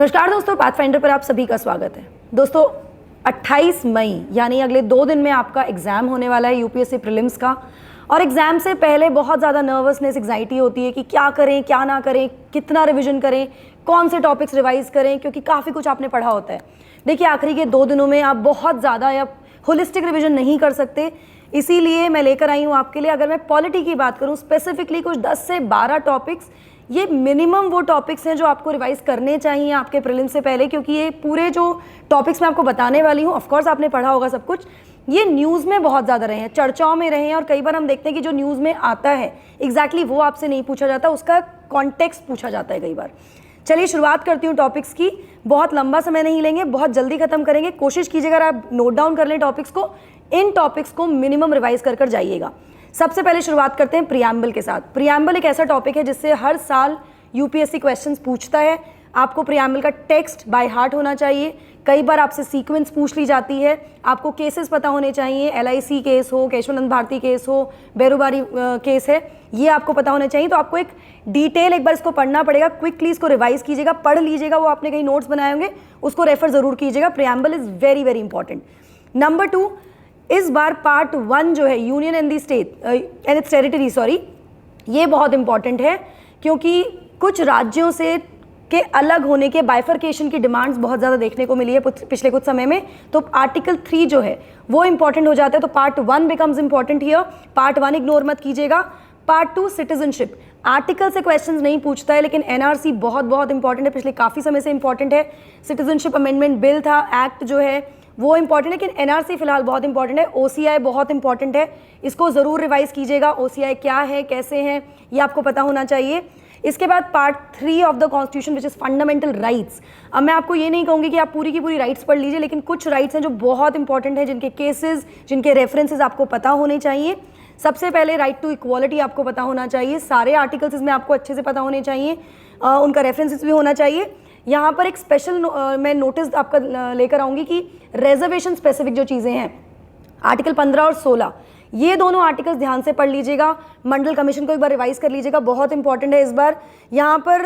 नमस्कार दोस्तों, पाथफाइंडर पर आप सभी का स्वागत है। दोस्तों 28 मई यानी अगले 2 दिन में आपका एग्ज़ाम होने वाला है यूपीएससी प्रीलिम्स का। और एग्ज़ाम से पहले बहुत ज़्यादा नर्वसनेस, एग्जाइटी होती है कि क्या करें क्या ना करें, कितना रिवीजन करें, कौन से टॉपिक्स रिवाइज करें, क्योंकि काफ़ी कुछ आपने पढ़ा होता है। देखिए आखिरी के 2 दिनों में आप बहुत ज़्यादा या होलिस्टिक रिविजन नहीं कर सकते, इसीलिए मैं लेकर आई हूँ आपके लिए। अगर मैं पॉलिटी की बात करूँ स्पेसिफिकली, कुछ 10 से 12 टॉपिक्स, ये मिनिमम वो टॉपिक्स हैं जो आपको रिवाइज करने चाहिए आपके प्रीलिम से पहले, क्योंकि ये पूरे जो टॉपिक्स मैं आपको बताने वाली हूँ, ऑफकोर्स आपने पढ़ा होगा सब कुछ, ये न्यूज़ में बहुत ज़्यादा रहे हैं, चर्चाओं में रहे हैं। और कई बार हम देखते हैं कि जो न्यूज़ में आता है एग्जैक्टली वो आपसे नहीं पूछा जाता, उसका कॉन्टेक्स्ट पूछा जाता है कई बार। चलिए शुरुआत करती हूँ टॉपिक्स की। बहुत लंबा समय नहीं लेंगे, बहुत जल्दी खत्म करेंगे। कोशिश कीजिएगा अगर आप नोट डाउन कर लें टॉपिक्स को, इन टॉपिक्स को मिनिमम रिवाइज कर जाइएगा। सबसे पहले शुरुआत करते हैं प्रियम्बल के साथ। प्रियम्बल एक ऐसा टॉपिक है जिससे हर साल यूपीएससी क्वेश्चंस पूछता है। आपको प्रियम्बल का टेक्स्ट बाय हार्ट होना चाहिए। कई बार आपसे सीक्वेंस पूछ ली जाती है, आपको केसेस पता होने चाहिए, एलआईसी केस हो, केशवानंद भारती केस हो, बेरोबारी केस है, ये आपको पता होना चाहिए। तो आपको एक डिटेल एक बार इसको पढ़ना पड़ेगा, क्विकली इसको रिवाइज कीजिएगा, पढ़ लीजिएगा, वो आपने कहीं नोट्स बनाए होंगे उसको रेफर जरूर कीजिएगा। Preamble is very very important. Number 2, इस बार पार्ट 1 जो है union and the state and it's territory, sorry, ये बहुत इंपॉर्टेंट है क्योंकि कुछ राज्यों से के अलग होने के बाइफर्केशन की डिमांड्स बहुत ज़्यादा देखने को मिली है पिछले कुछ समय में। तो आर्टिकल 3 जो है वो इंपॉर्टेंट हो जाता है। तो part 1 becomes important here. Part 1 ignore मत कीजिएगा। पार्ट 2 सिटीजनशिप, आर्टिकल से क्वेश्चंस नहीं पूछता है, लेकिन एनआरसी बहुत बहुत इंपॉर्टेंट है, पिछले काफ़ी समय से इंपॉर्टेंट है। सिटीजनशिप अमेंडमेंट बिल था, एक्ट जो है वो इंपॉर्टेंट है, लेकिन एनआरसी फिलहाल बहुत इंपॉर्टेंट है। ओसीआई बहुत इंपॉर्टेंट है, इसको ज़रूर रिवाइज कीजिएगा। ओसीआई क्या है, कैसे हैं, ये आपको पता होना चाहिए। इसके बाद part 3 of the constitution which is fundamental rights. अब मैं आपको ये नहीं कहूँगी कि आप पूरी की पूरी राइट्स पढ़ लीजिए, लेकिन कुछ राइट्स हैं जो बहुत इंपॉर्टेंट है, जिनके केसेस, जिनके रेफरेंसेस आपको पता होने चाहिए। सबसे पहले राइट टू इक्वालिटी आपको पता होना चाहिए, सारे आर्टिकल्स इसमें आपको अच्छे से पता होने चाहिए, उनका रेफरेंसेस भी होना चाहिए। यहाँ पर एक स्पेशल मैं नोटिस आपका लेकर आऊँगी कि रिजर्वेशन स्पेसिफिक जो चीज़ें हैं, आर्टिकल 15 और 16, ये दोनों आर्टिकल्स ध्यान से पढ़ लीजिएगा। मंडल कमीशन को एक बार रिवाइज कर लीजिएगा, बहुत इंपॉर्टेंट है इस बार। यहाँ पर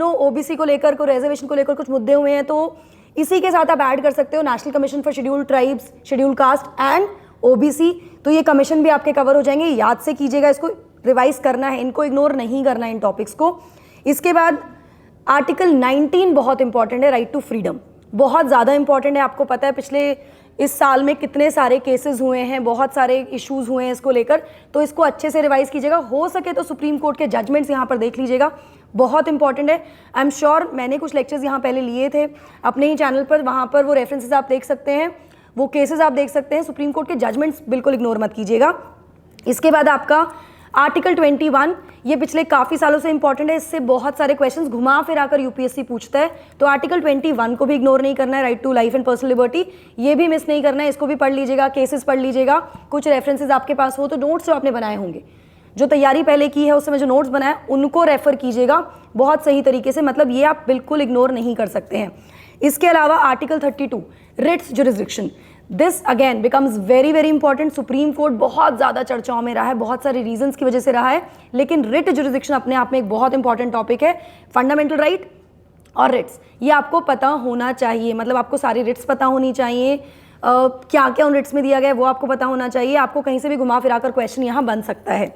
ओबीसी को लेकर, को रिजर्वेशन को लेकर कुछ मुद्दे हुए हैं, तो इसी के साथ आप ऐड कर सकते हो national commission for scheduled tribes, scheduled caste and OBC. तो ये कमीशन भी आपके कवर हो जाएंगे, याद से कीजिएगा, इसको रिवाइज करना है, इनको इग्नोर नहीं करना है इन टॉपिक्स को। इसके बाद आर्टिकल 19 बहुत इंपॉर्टेंट है, राइट टू फ्रीडम, बहुत ज़्यादा इंपॉर्टेंट है। आपको पता है पिछले इस साल में कितने सारे केसेस हुए हैं, बहुत सारे इश्यूज हुए हैं इसको लेकर, तो इसको अच्छे से रिवाइज कीजिएगा। हो सके तो सुप्रीम कोर्ट के जजमेंट्स यहाँ पर देख लीजिएगा, बहुत इंपॉर्टेंट है। आई एम श्योर मैंने कुछ लेक्चर्स यहाँ पहले लिए थे अपने ही चैनल पर, वहाँ पर वो रेफरेंसेस आप देख सकते हैं, वो केसेस आप देख सकते हैं। सुप्रीम कोर्ट के जजमेंट्स बिल्कुल इग्नोर मत कीजिएगा। इसके बाद आपका आर्टिकल 21, ये पिछले काफ़ी सालों से इंपॉर्टेंट है, इससे बहुत सारे क्वेश्चंस घुमा फिरा कर यूपीएससी पूछता है। तो आर्टिकल 21 को भी इग्नोर नहीं करना है, right to life and personal liberty, ये भी मिस नहीं करना है, इसको भी पढ़ लीजिएगा, केसेस पढ़ लीजिएगा। कुछ रेफरेंसेस आपके पास हो तो नोट्स जो आपने बनाए होंगे, जो तैयारी पहले की है उस समय जो नोट्स बनाए उनको रेफर कीजिएगा बहुत सही तरीके से, मतलब ये आप बिल्कुल इग्नोर नहीं कर सकते हैं। इसके अलावा article 32 writs jurisdiction, this again becomes very very important. Supreme court बहुत ज़्यादा चर्चाओं में रहा है, बहुत सारे रीजंस की वजह से रहा है, लेकिन रिट जुरिसडिक्शन अपने आप में एक बहुत इंपॉर्टेंट टॉपिक है। फंडामेंटल राइट और रिट्स, ये आपको पता होना चाहिए, मतलब आपको सारी रिट्स पता होनी चाहिए, क्या क्या उन रिट्स में दिया गया है वो आपको पता होना चाहिए। आपको कहीं से भी घुमा फिरा कर क्वेश्चन यहाँ बन सकता है।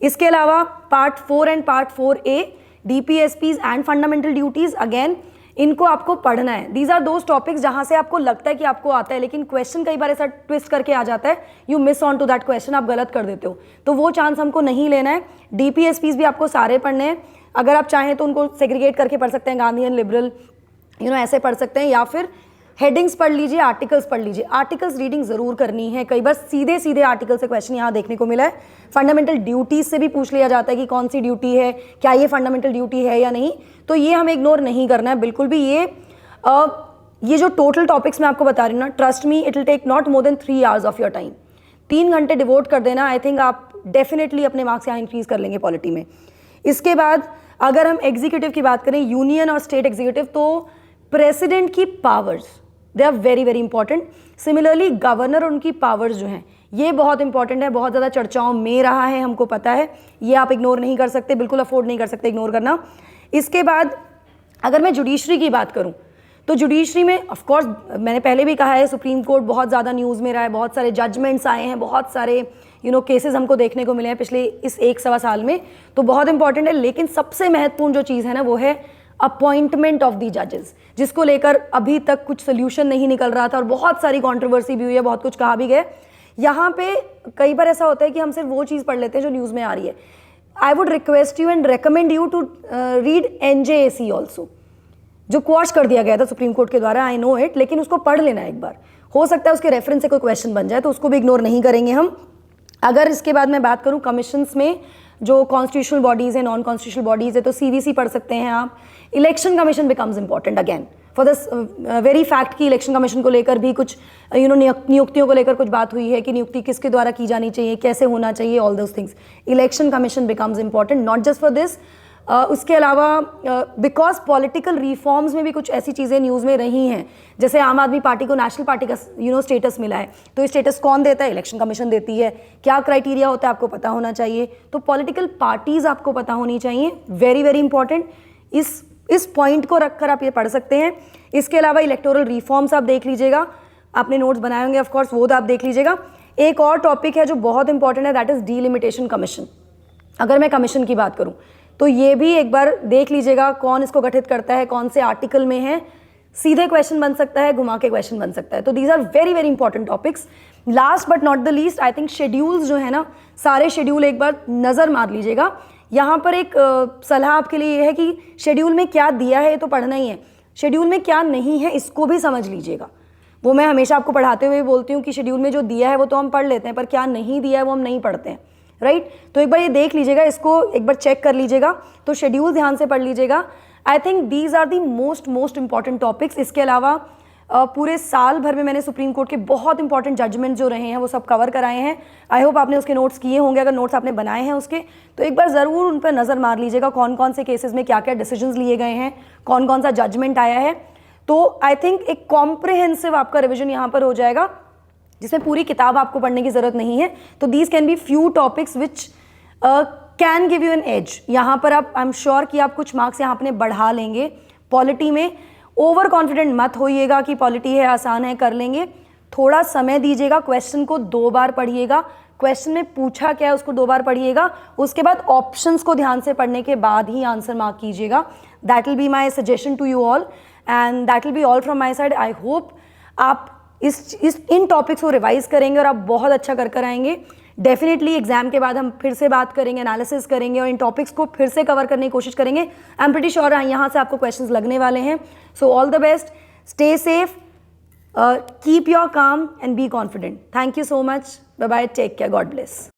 इसके अलावा part 4 and part 4A DPSPs and fundamental duties, again इनको आपको पढ़ना है। दीज आर दोज टॉपिक्स जहाँ से आपको लगता है कि आपको आता है, लेकिन क्वेश्चन कई बार ऐसा ट्विस्ट करके आ जाता है, you miss on to that question, आप गलत कर देते हो, तो वो चांस हमको नहीं लेना है। डीपीएसपीज भी आपको सारे पढ़ने हैं, अगर आप चाहें तो उनको सेग्रीगेट करके पढ़ सकते हैं, गांधीयन, लिबरल, ऐसे पढ़ सकते हैं, या फिर हेडिंग्स पढ़ लीजिए, आर्टिकल्स पढ़ लीजिए। आर्टिकल्स रीडिंग जरूर करनी है, कई बार सीधे सीधे आर्टिकल से क्वेश्चन यहाँ देखने को मिला है। फंडामेंटल ड्यूटीज से भी पूछ लिया जाता है कि कौन सी ड्यूटी है, क्या ये फंडामेंटल ड्यूटी है या नहीं, तो ये हमें इग्नोर नहीं करना है बिल्कुल भी। ये जो टोटल टॉपिक्स मैं आपको बता रही हूँ ना, trust me it will take not more than 3 hours of your time. 3 घंटे डिवोट कर देना, आई थिंक आप डेफिनेटली अपने मार्क्स यहाँ इंक्रीज कर लेंगे पॉलिटी में। इसके बाद अगर हम एग्जीक्यूटिव की बात करें, यूनियन और स्टेट एग्जीक्यूटिव, तो प्रेसिडेंट की powers they are very very important. Similarly governor और उनकी पावर्स जो हैं ये बहुत इंपॉर्टेंट है, बहुत ज़्यादा चर्चाओं में रहा है, हमको पता है, ये आप इग्नोर नहीं कर सकते, बिल्कुल अफोर्ड नहीं कर सकते इग्नोर करना। इसके बाद अगर मैं जुडिशरी की बात करूं तो जुडिशरी में ऑफ कोर्स मैंने पहले भी कहा है, सुप्रीम कोर्ट बहुत ज़्यादा न्यूज़ में रहा है, बहुत सारे जजमेंट्स आए हैं, बहुत सारे केसेस हमको देखने को मिले हैं पिछले इस 1 सवा साल में, तो बहुत इंपॉर्टेंट है। लेकिन सबसे महत्वपूर्ण जो चीज़ है ना वो है अपॉइंटमेंट ऑफ दी जजेस, जिसको लेकर अभी तक कुछ सोल्यूशन नहीं निकल रहा था और बहुत सारी कंट्रोवर्सी भी हुई है, बहुत कुछ कहा भी गया। यहाँ पे कई बार ऐसा होता है कि हम सिर्फ वो चीज़ पढ़ लेते हैं जो न्यूज़ में आ रही है। I would request you and recommend you to read NJAC also, जो क्वॉश कर दिया गया था सुप्रीम कोर्ट के द्वारा, आई नो इट, लेकिन उसको पढ़ लेना एक बार, हो सकता है उसके रेफरेंस से कोई क्वेश्चन बन जाए, तो उसको भी इग्नोर नहीं करेंगे हम। अगर इसके बाद मैं बात करूं कमीशंस में जो कॉन्स्टिट्यूशनल बॉडीज़ है, नॉन कॉन्स्टिट्यूशनल बॉडीज़ है, तो CVC पढ़ सकते हैं आप। Election commission becomes important again for this very fact कि इलेक्शन कमीशन को लेकर भी कुछ नियुक्तियों को लेकर कुछ बात हुई है कि नियुक्ति किसके द्वारा की जानी चाहिए, कैसे होना चाहिए, all those things. Election commission becomes important not just for this, उसके अलावा बिकॉज पॉलिटिकल रिफॉर्म्स में भी कुछ ऐसी चीज़ें न्यूज़ में रही हैं, जैसे आम आदमी पार्टी को नेशनल पार्टी का स्टेटस मिला है, तो ये स्टेटस कौन देता है? इलेक्शन कमीशन देती है। क्या क्राइटेरिया होता है आपको पता होना चाहिए। तो पॉलिटिकल पार्टीज़ आपको पता होनी चाहिए, वेरी वेरी इंपॉर्टेंट। इस पॉइंट को रखकर आप ये पढ़ सकते हैं। इसके अलावा इलेक्टोरल रिफॉर्म्स आप देख लीजिएगा, आपने नोट्स बनाए होंगे ऑफकोर्स, वो तो आप देख लीजिएगा। एक और टॉपिक है जो बहुत इंपॉर्टेंट है, दैट इज़ डीलिमिटेशन कमीशन। अगर मैं कमीशन की बात करूँ तो ये भी एक बार देख लीजिएगा कौन इसको गठित करता है, कौन से आर्टिकल में है। सीधे क्वेश्चन बन सकता है, घुमा के क्वेश्चन बन सकता है। तो these are very very important topics. Last but not the least, I think schedules जो है ना, सारे शेड्यूल एक बार नज़र मार लीजिएगा। यहाँ पर एक सलाह आपके लिए ये है कि शेड्यूल में क्या दिया है तो पढ़ना ही है, शेड्यूल में क्या नहीं है इसको भी समझ लीजिएगा। वो मैं हमेशा आपको पढ़ाते हुए बोलती हूँ कि शेड्यूल में जो दिया है वो तो हम पढ़ लेते हैं, पर क्या नहीं दिया है वो हम नहीं पढ़ते हैं, राइट। तो एक बार ये देख लीजिएगा, इसको एक बार चेक कर लीजिएगा, तो शेड्यूल ध्यान से पढ़ लीजिएगा। I think these are the most important topics. इसके अलावा पूरे साल भर में मैंने सुप्रीम कोर्ट के बहुत इंपॉर्टेंट जजमेंट जो रहे हैं वो सब कवर कराए हैं। आई होप आपने उसके नोट्स किए होंगे। अगर नोट्स आपने बनाए हैं उसके, तो एक बार ज़रूर उन पर नज़र मार लीजिएगा, कौन कौन से केसेस में क्या क्या डिसीजंस लिए गए हैं, कौन कौन सा जजमेंट आया है। तो आई थिंक एक कॉम्प्रिहेंसिव आपका रिविजन यहाँ पर हो जाएगा, जिसमें पूरी किताब आपको पढ़ने की ज़रूरत नहीं है। तो these can be few topics which can give you an edge. यहाँ पर आप, आई एम श्योर कि आप कुछ मार्क्स यहाँ अपने बढ़ा लेंगे। पॉलिटी में ओवर कॉन्फिडेंट मत होइएगा कि पॉलिटी है, आसान है, कर लेंगे। थोड़ा समय दीजिएगा, क्वेश्चन को 2 बार पढ़िएगा, क्वेश्चन में पूछा क्या है उसको 2 बार पढ़िएगा, उसके बाद ऑप्शंस को ध्यान से पढ़ने के बाद ही आंसर मार्क कीजिएगा। That will be my suggestion to you all and that will be all from my side. I hope आप इन टॉपिक्स को रिवाइज करेंगे और आप बहुत अच्छा कर आएंगे। डेफिनेटली एग्जाम के बाद हम फिर से बात करेंगे, एनालिसिस करेंगे और इन टॉपिक्स को फिर से कवर करने की कोशिश करेंगे। आई एम प्रीटी श्योर यहाँ से आपको क्वेश्चंस लगने वाले हैं। So all the best, stay safe, keep your calm and be confident. Thank you so much, bye bye, take care, God bless.